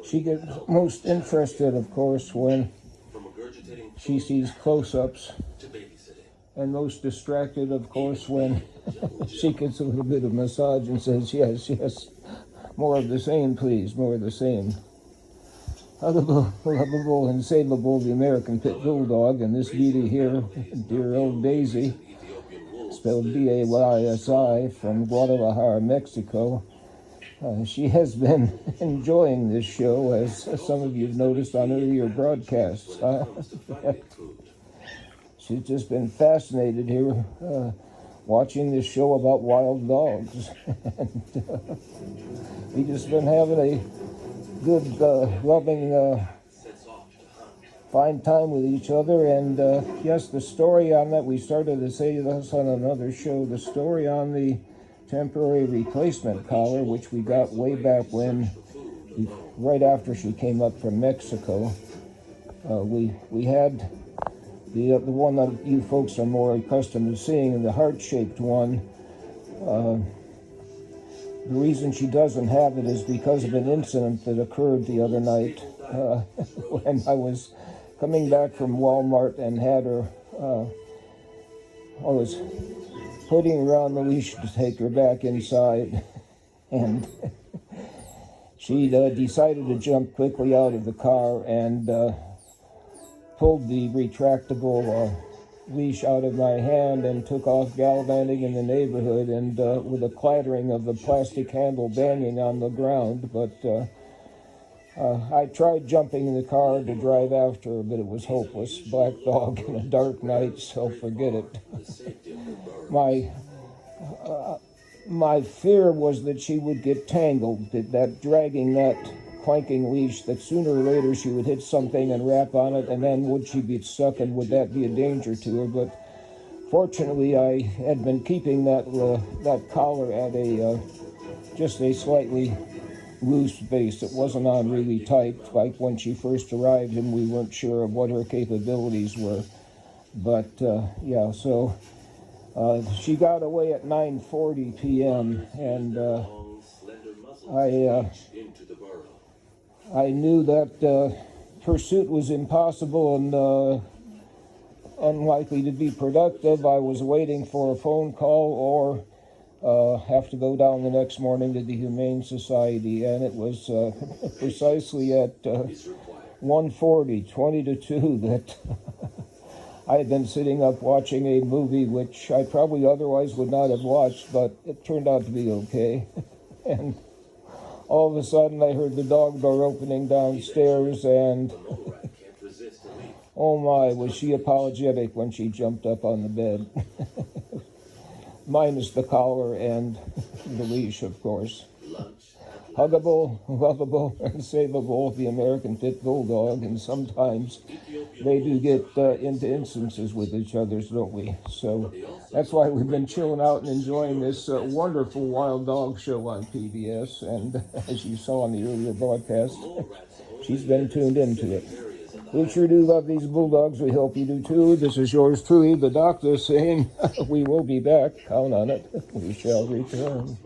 She gets most interested, of course, when she sees close-ups, and most distracted, of course, when she gets a little bit of massage and says, yes, yes, more of the same, please, more of the same. Huggable, lovable, and savable, the American Pit Bulldog, and this beauty here, dear old Daysi, spelled Daysi, from Guadalajara, Mexico. She has been enjoying this show, as some of you have noticed on earlier broadcasts. She's just been fascinated here watching this show about wild dogs. And we've just been having a good, loving, fine time with each other. And yes, the story on that, we started to say this on another show, the story on the temporary replacement collar, which we got way back when, right after she came up from Mexico. We had the one that you folks are more accustomed to seeing, the heart-shaped one. The reason she doesn't have it is because of an incident that occurred the other night when I was coming back from Walmart and had her, I was putting her on the leash to take her back inside, and she decided to jump quickly out of the car and pulled the retractable leash out of my hand and took off gallivanting in the neighborhood, and with a clattering of the plastic handle banging on the ground. But I tried jumping in the car to drive after her, but it was hopeless. Black dog in a dark night, so forget it. My fear was that she would get tangled, that dragging that clanking leash, that sooner or later she would hit something and wrap on it, and then would she be stuck, and would that be a danger to her? But fortunately, I had been keeping that collar at just a slightly loose base. It wasn't on really tight, like when she first arrived, and we weren't sure of what her capabilities were. But yeah, so she got away at 9:40 p.m. and I knew that pursuit was impossible and unlikely to be productive. I was waiting for a phone call or have to go down the next morning to the Humane Society, and it was precisely at 1:40, 20 to 2, that I had been sitting up watching a movie which I probably otherwise would not have watched, but it turned out to be okay. And all of a sudden I heard the dog door opening downstairs, and oh my, was she apologetic when she jumped up on the bed. Minus the collar and the leash, of course. Huggable, lovable, and savable, the American Pit Bulldog, and sometimes they do get into instances with each other, don't we? So that's why we've been chilling out and enjoying this wonderful wild dog show on PBS, and as you saw on the earlier broadcast, she's been tuned into it. We sure do love these bulldogs. We hope you do too. This is yours truly, the doctor, saying we will be back. Count on it. We shall return.